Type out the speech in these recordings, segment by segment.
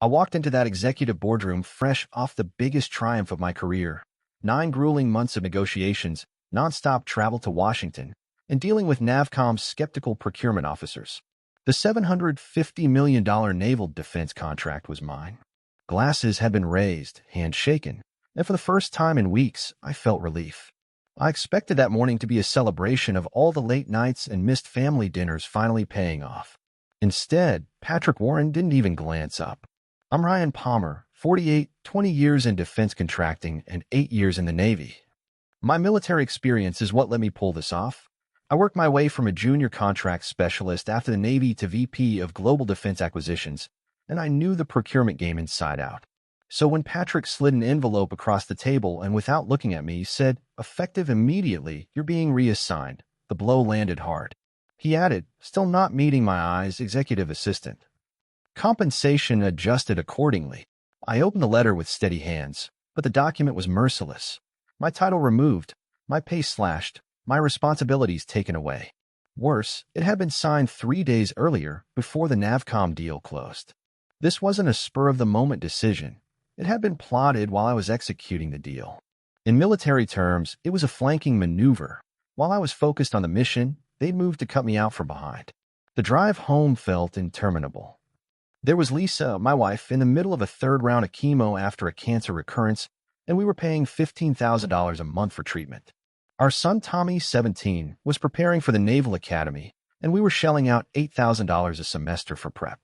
I walked into that executive boardroom fresh off the biggest triumph of my career. 9 grueling months of negotiations, nonstop travel to Washington, and dealing with NAVCOM's skeptical procurement officers. The $750 million naval defense contract was mine. Glasses had been raised, hands shaken, and for the first time in weeks, I felt relief. I expected that morning to be a celebration of all the late nights and missed family dinners finally paying off. Instead, Patrick Warren didn't even glance up. I'm Ryan Palmer, 48, 20 years in defense contracting and 8 years in the Navy. My military experience is what let me pull this off. I worked my way from a junior contract specialist after the Navy to VP of Global Defense Acquisitions, and I knew the procurement game inside out. So when Patrick slid an envelope across the table and without looking at me said, "Effective immediately, you're being reassigned," the blow landed hard. He added, still not meeting my eyes, "Executive assistant." Compensation adjusted accordingly. I opened the letter with steady hands, but the document was merciless. My title removed, my pay slashed, my responsibilities taken away. Worse, it had been signed 3 days earlier, before the NAVCOM deal closed. This wasn't a spur-of-the-moment decision. It had been plotted while I was executing the deal. In military terms, it was a flanking maneuver. While I was focused on the mission, they'd moved to cut me out from behind. The drive home felt interminable. There was Lisa, my wife, in the middle of a third round of chemo after a cancer recurrence, and we were paying $15,000 a month for treatment. Our son Tommy, 17, was preparing for the Naval Academy, and we were shelling out $8,000 a semester for prep.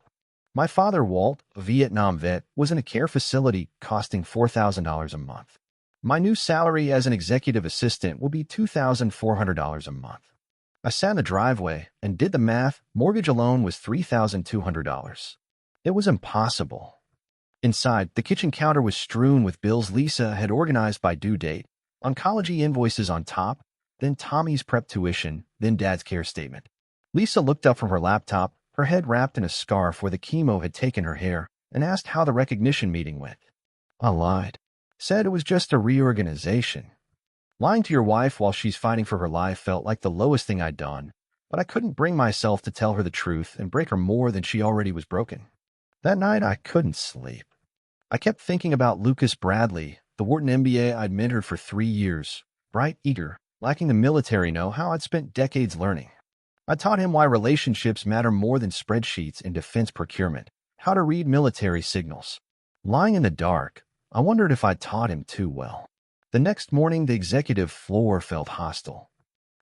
My father, Walt, a Vietnam vet, was in a care facility costing $4,000 a month. My new salary as an executive assistant will be $2,400 a month. I sat in the driveway and did the math. Mortgage alone was $3,200. It was impossible. Inside, the kitchen counter was strewn with bills Lisa had organized by due date, oncology invoices on top, then Tommy's prep tuition, then Dad's care statement. Lisa looked up from her laptop, her head wrapped in a scarf where the chemo had taken her hair, and asked how the recognition meeting went. I lied. Said it was just a reorganization. Lying to your wife while she's fighting for her life felt like the lowest thing I'd done, but I couldn't bring myself to tell her the truth and break her more than she already was broken. That night, I couldn't sleep. I kept thinking about Lucas Bradley, the Wharton MBA I'd mentored for 3 years, bright, eager, lacking the military know-how I'd spent decades learning. I taught him why relationships matter more than spreadsheets in defense procurement, how to read military signals. Lying in the dark, I wondered if I'd taught him too well. The next morning, the executive floor felt hostile.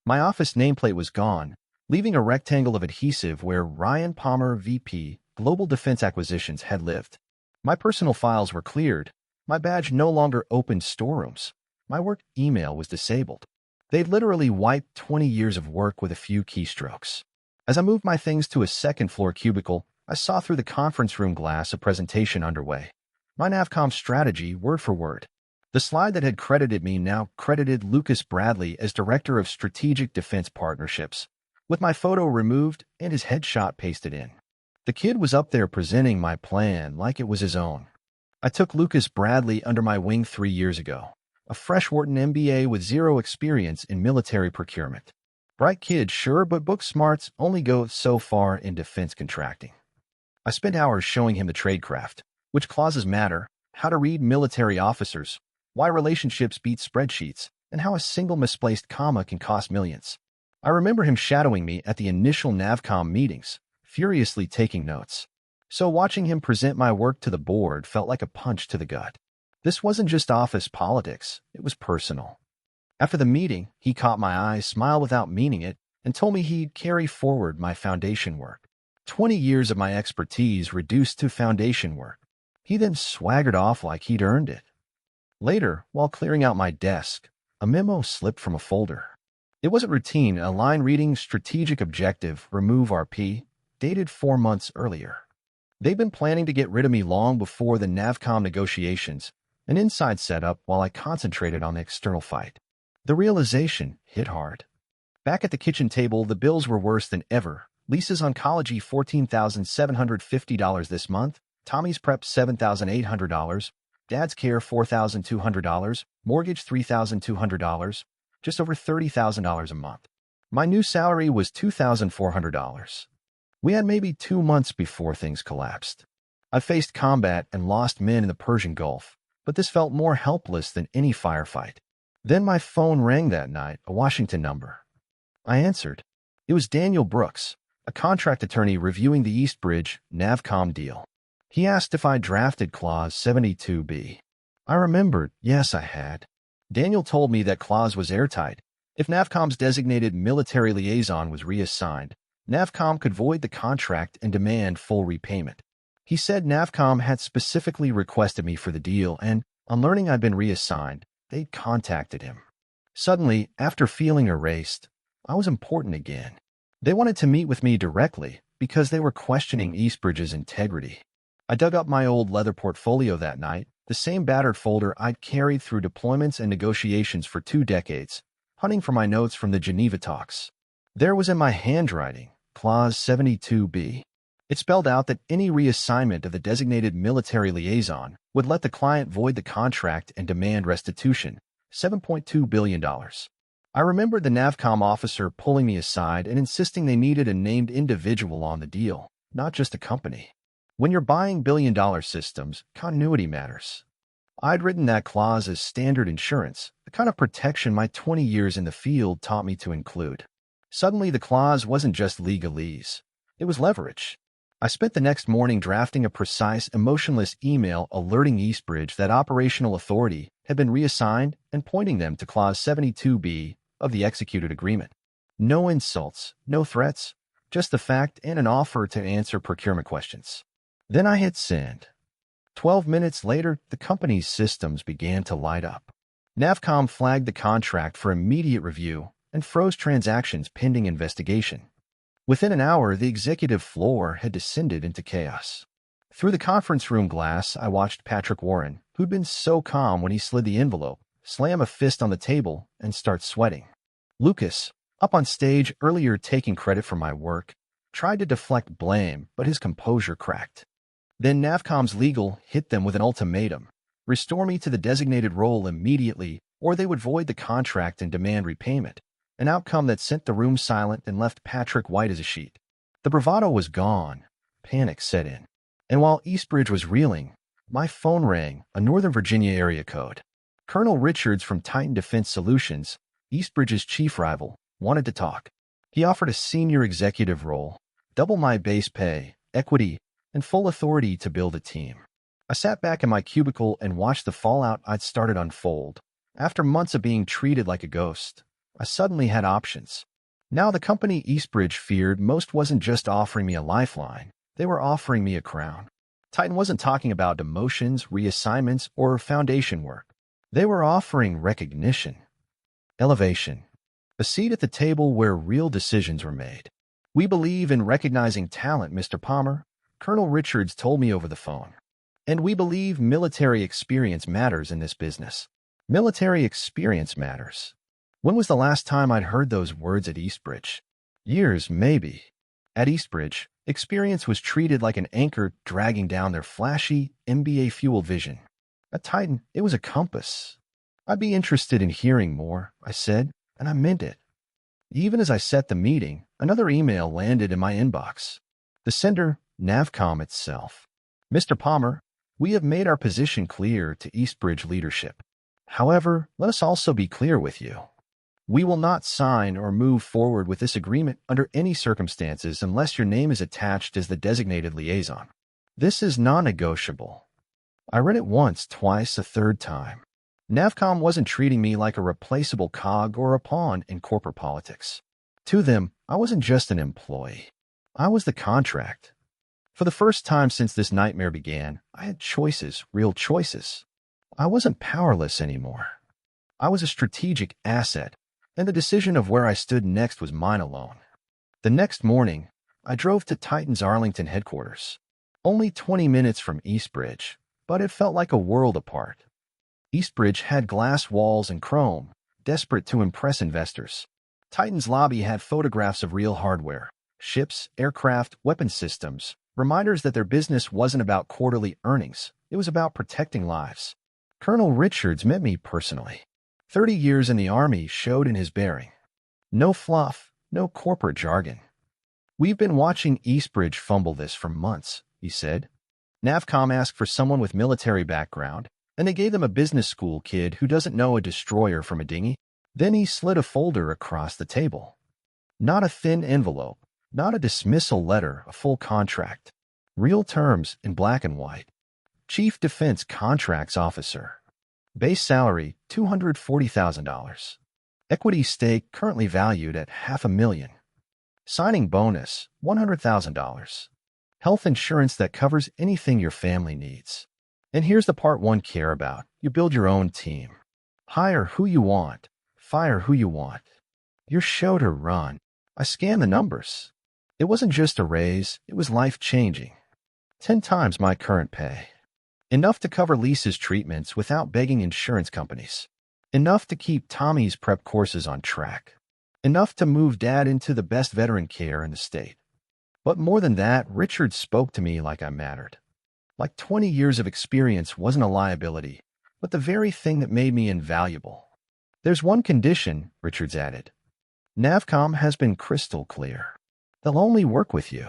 My office nameplate was gone, leaving a rectangle of adhesive where Ryan Palmer, VP, Global Defense Acquisitions, had lived. My personal files were cleared. My badge no longer opened storerooms. My work email was disabled. They'd literally wiped 20 years of work with a few keystrokes. As I moved my things to a second-floor cubicle, I saw through the conference room glass a presentation underway. My NAVCOM strategy, word for word. The slide that had credited me now credited Lucas Bradley as Director of Strategic Defense Partnerships, with my photo removed and his headshot pasted in. The kid was up there presenting my plan like it was his own. I took Lucas Bradley under my wing 3 years ago, a fresh Wharton MBA with 0 experience in military procurement. Bright kid, sure, but book smarts only go so far in defense contracting. I spent hours showing him the tradecraft, which clauses matter, how to read military officers, why relationships beat spreadsheets, and how a single misplaced comma can cost millions. I remember him shadowing me at the initial NAVCOM meetings, furiously taking notes. So watching him present my work to the board felt like a punch to the gut. This wasn't just office politics, it was personal. After the meeting, he caught my eye, smiled without meaning it, and told me he'd carry forward my foundation work. 20 years of my expertise reduced to foundation work. He then swaggered off like he'd earned it. Later, while clearing out my desk, a memo slipped from a folder. It wasn't routine, a line reading strategic objective, remove RP, dated 4 months earlier. They'd been planning to get rid of me long before the NAVCOM negotiations, an inside setup while I concentrated on the external fight. The realization hit hard. Back at the kitchen table, the bills were worse than ever. Lisa's oncology $14,750 this month, Tommy's prep $7,800, Dad's care $4,200, mortgage $3,200, just over $30,000 a month. My new salary was $2,400. We had maybe 2 months before things collapsed. I faced combat and lost men in the Persian Gulf, but this felt more helpless than any firefight. Then my phone rang that night, a Washington number. I answered. It was Daniel Brooks, a contract attorney reviewing the Eastbridge Navcom deal. He asked if I drafted Clause 72B. I remembered, yes, I had. Daniel told me that clause was airtight. If Navcom's designated military liaison was reassigned, Navcom could void the contract and demand full repayment. He said Navcom had specifically requested me for the deal, and, on learning I'd been reassigned, they'd contacted him. Suddenly, after feeling erased, I was important again. They wanted to meet with me directly because they were questioning Eastbridge's integrity. I dug up my old leather portfolio that night, the same battered folder I'd carried through deployments and negotiations for 2 decades, hunting for my notes from the Geneva talks. There was in my handwriting, Clause 72B. It spelled out that any reassignment of the designated military liaison would let the client void the contract and demand restitution, $7.2 billion. I remembered the Navcom officer pulling me aside and insisting they needed a named individual on the deal, not just a company. When you're buying billion-dollar systems, continuity matters. I'd written that clause as standard insurance, the kind of protection my 20 years in the field taught me to include. Suddenly, the clause wasn't just legalese. It was leverage. I spent the next morning drafting a precise, emotionless email alerting Eastbridge that operational authority had been reassigned and pointing them to Clause 72B of the executed agreement. No insults, no threats, just the fact and an offer to answer procurement questions. Then I hit send. 12 minutes later, the company's systems began to light up. Navcom flagged the contract for immediate review and froze transactions pending investigation. Within an hour, the executive floor had descended into chaos. Through the conference room glass, I watched Patrick Warren, who'd been so calm when he slid the envelope, slam a fist on the table and start sweating. Lucas, up on stage earlier taking credit for my work, tried to deflect blame, but his composure cracked. Then Navcom's legal hit them with an ultimatum. Restore me to the designated role immediately, or they would void the contract and demand repayment, an outcome that sent the room silent and left Patrick white as a sheet. The bravado was gone. Panic set in. And while Eastbridge was reeling, my phone rang, a Northern Virginia area code. Colonel Richards from Titan Defense Solutions, Eastbridge's chief rival, wanted to talk. He offered a senior executive role, double my base pay, equity, and full authority to build a team. I sat back in my cubicle and watched the fallout I'd started unfold. After months of being treated like a ghost, I suddenly had options. Now the company Eastbridge feared most wasn't just offering me a lifeline, they were offering me a crown. Titan wasn't talking about demotions, reassignments, or foundation work. They were offering recognition, elevation, a seat at the table where real decisions were made. We believe in recognizing talent, Mr. Palmer, Colonel Richards told me over the phone. And we believe military experience matters in this business. Military experience matters. When was the last time I'd heard those words at Eastbridge? Years, maybe. At Eastbridge, experience was treated like an anchor dragging down their flashy, MBA-fueled vision. At Titan, it was a compass. I'd be interested in hearing more, I said, and I meant it. Even as I set the meeting, another email landed in my inbox. The sender, Navcom itself. Mr. Palmer, we have made our position clear to Eastbridge leadership. However, let us also be clear with you. We will not sign or move forward with this agreement under any circumstances unless your name is attached as the designated liaison. This is non-negotiable. I read it once, twice, a third time. Navcom wasn't treating me like a replaceable cog or a pawn in corporate politics. To them, I wasn't just an employee. I was the contract. For the first time since this nightmare began, I had choices, real choices. I wasn't powerless anymore. I was a strategic asset, and the decision of where I stood next was mine alone. The next morning, I drove to Titan's Arlington headquarters. Only 20 minutes from Eastbridge, but it felt like a world apart. Eastbridge had glass walls and chrome, desperate to impress investors. Titan's lobby had photographs of real hardware, ships, aircraft, weapon systems, reminders that their business wasn't about quarterly earnings, it was about protecting lives. Colonel Richards met me personally. 30 years in the Army showed in his bearing. No fluff, no corporate jargon. We've been watching Eastbridge fumble this for months, he said. Navcom asked for someone with military background, and they gave them a business school kid who doesn't know a destroyer from a dinghy. Then he slid a folder across the table. Not a thin envelope, not a dismissal letter, a full contract. Real terms in black and white. Chief Defense Contracts Officer. Base salary, $240,000. Equity stake currently valued at $500,000. Signing bonus, $100,000. Health insurance that covers anything your family needs. And here's the part one care about. You build your own team. Hire who you want. Fire who you want. Your show to run. I scanned the numbers. It wasn't just a raise, it was life-changing. 10 times my current pay. Enough to cover Lisa's treatments without begging insurance companies. Enough to keep Tommy's prep courses on track. Enough to move Dad into the best veteran care in the state. But more than that, Richard spoke to me like I mattered. Like 20 years of experience wasn't a liability, but the very thing that made me invaluable. There's one condition, Richards added. Navcom has been crystal clear. They'll only work with you.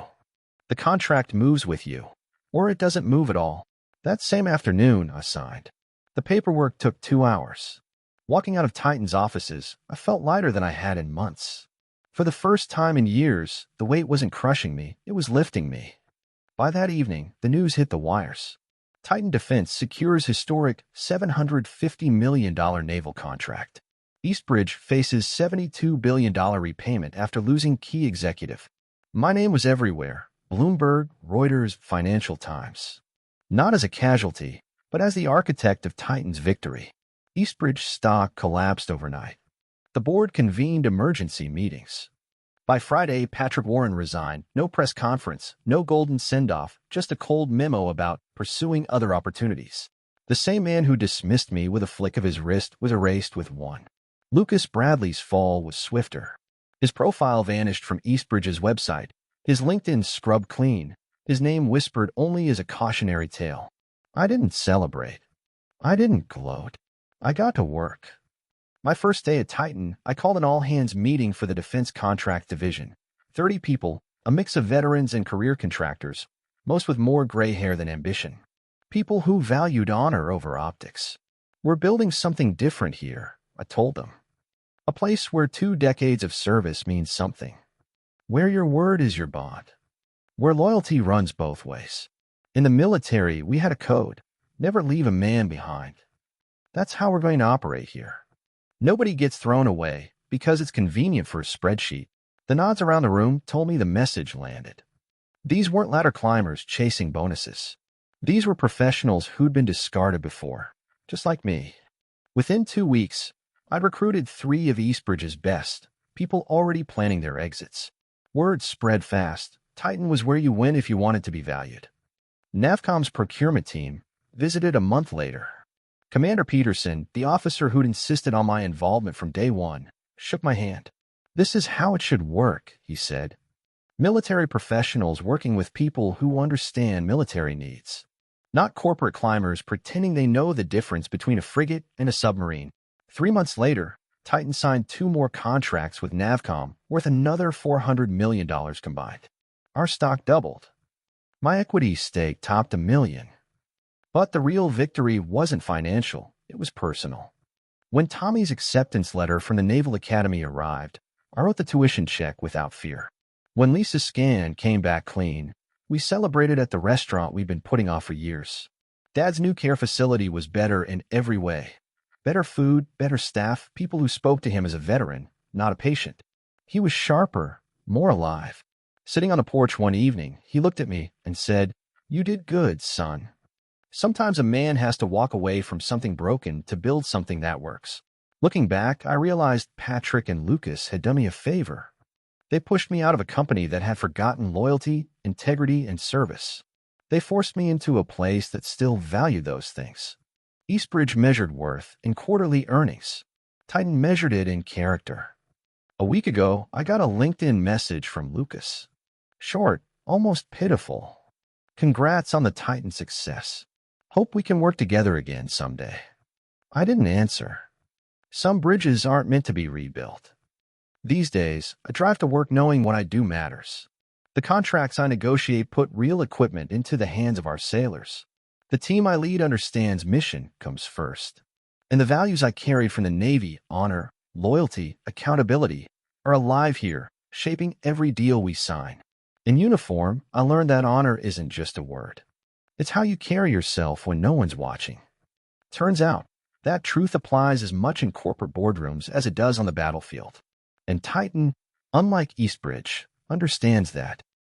The contract moves with you, or it doesn't move at all. That same afternoon, I signed. The paperwork took 2 hours. Walking out of Titan's offices, I felt lighter than I had in months. For the first time in years, the weight wasn't crushing me, it was lifting me. By that evening, the news hit the wires. Titan Defense secures historic $750 million naval contract. Eastbridge faces $72 billion repayment after losing key executive. My name was everywhere. Bloomberg, Reuters, Financial Times. Not as a casualty, but as the architect of Titan's victory. Eastbridge stock collapsed overnight. The board convened emergency meetings. By Friday, Patrick Warren resigned. No press conference, no golden send-off, just a cold memo about pursuing other opportunities. The same man who dismissed me with a flick of his wrist was erased with one. Lucas Bradley's fall was swifter. His profile vanished from Eastbridge's website, his LinkedIn scrubbed clean, his name whispered only as a cautionary tale. I didn't celebrate. I didn't gloat. I got to work. My first day at Titan, I called an all-hands meeting for the Defense Contract Division. 30 people, a mix of veterans and career contractors, most with more gray hair than ambition. People who valued honor over optics. We're building something different here, I told them. A place where 2 decades of service means something. Where your word is your bond. Where loyalty runs both ways. In the military, we had a code. Never leave a man behind. That's how we're going to operate here. Nobody gets thrown away because it's convenient for a spreadsheet. The nods around the room told me the message landed. These weren't ladder climbers chasing bonuses. These were professionals who'd been discarded before, just like me. Within 2 weeks, I'd recruited 3 of Eastbridge's best, people already planning their exits. Word spread fast. Titan was where you went if you wanted to be valued. Navcom's procurement team visited a month later. Commander Peterson, the officer who'd insisted on my involvement from day one, shook my hand. This is how it should work, he said. Military professionals working with people who understand military needs. Not corporate climbers pretending they know the difference between a frigate and a submarine. 3 months later, Titan signed 2 more contracts with Navcom, worth another $400 million combined. Our stock doubled. My equity stake topped $1 million. But the real victory wasn't financial, it was personal. When Tommy's acceptance letter from the Naval Academy arrived, I wrote the tuition check without fear. When Lisa's scan came back clean, we celebrated at the restaurant we'd been putting off for years. Dad's new care facility was better in every way. Better food, better staff, people who spoke to him as a veteran, not a patient. He was sharper, more alive. Sitting on the porch one evening, he looked at me and said, "You did good, son." Sometimes a man has to walk away from something broken to build something that works. Looking back, I realized Patrick and Lucas had done me a favor. They pushed me out of a company that had forgotten loyalty, integrity, and service. They forced me into a place that still valued those things. Eastbridge measured worth in quarterly earnings. Titan measured it in character. A week ago, I got a LinkedIn message from Lucas. Short, almost pitiful. Congrats on the Titan success. Hope we can work together again someday. I didn't answer. Some bridges aren't meant to be rebuilt. These days, I drive to work knowing what I do matters. The contracts I negotiate put real equipment into the hands of our sailors. The team I lead understands mission comes first. And the values I carried from the Navy, honor, loyalty, accountability, are alive here, shaping every deal we sign. In uniform, I learned that honor isn't just a word. It's how you carry yourself when no one's watching. Turns out, that truth applies as much in corporate boardrooms as it does on the battlefield. And Titan, unlike Eastbridge, understands that.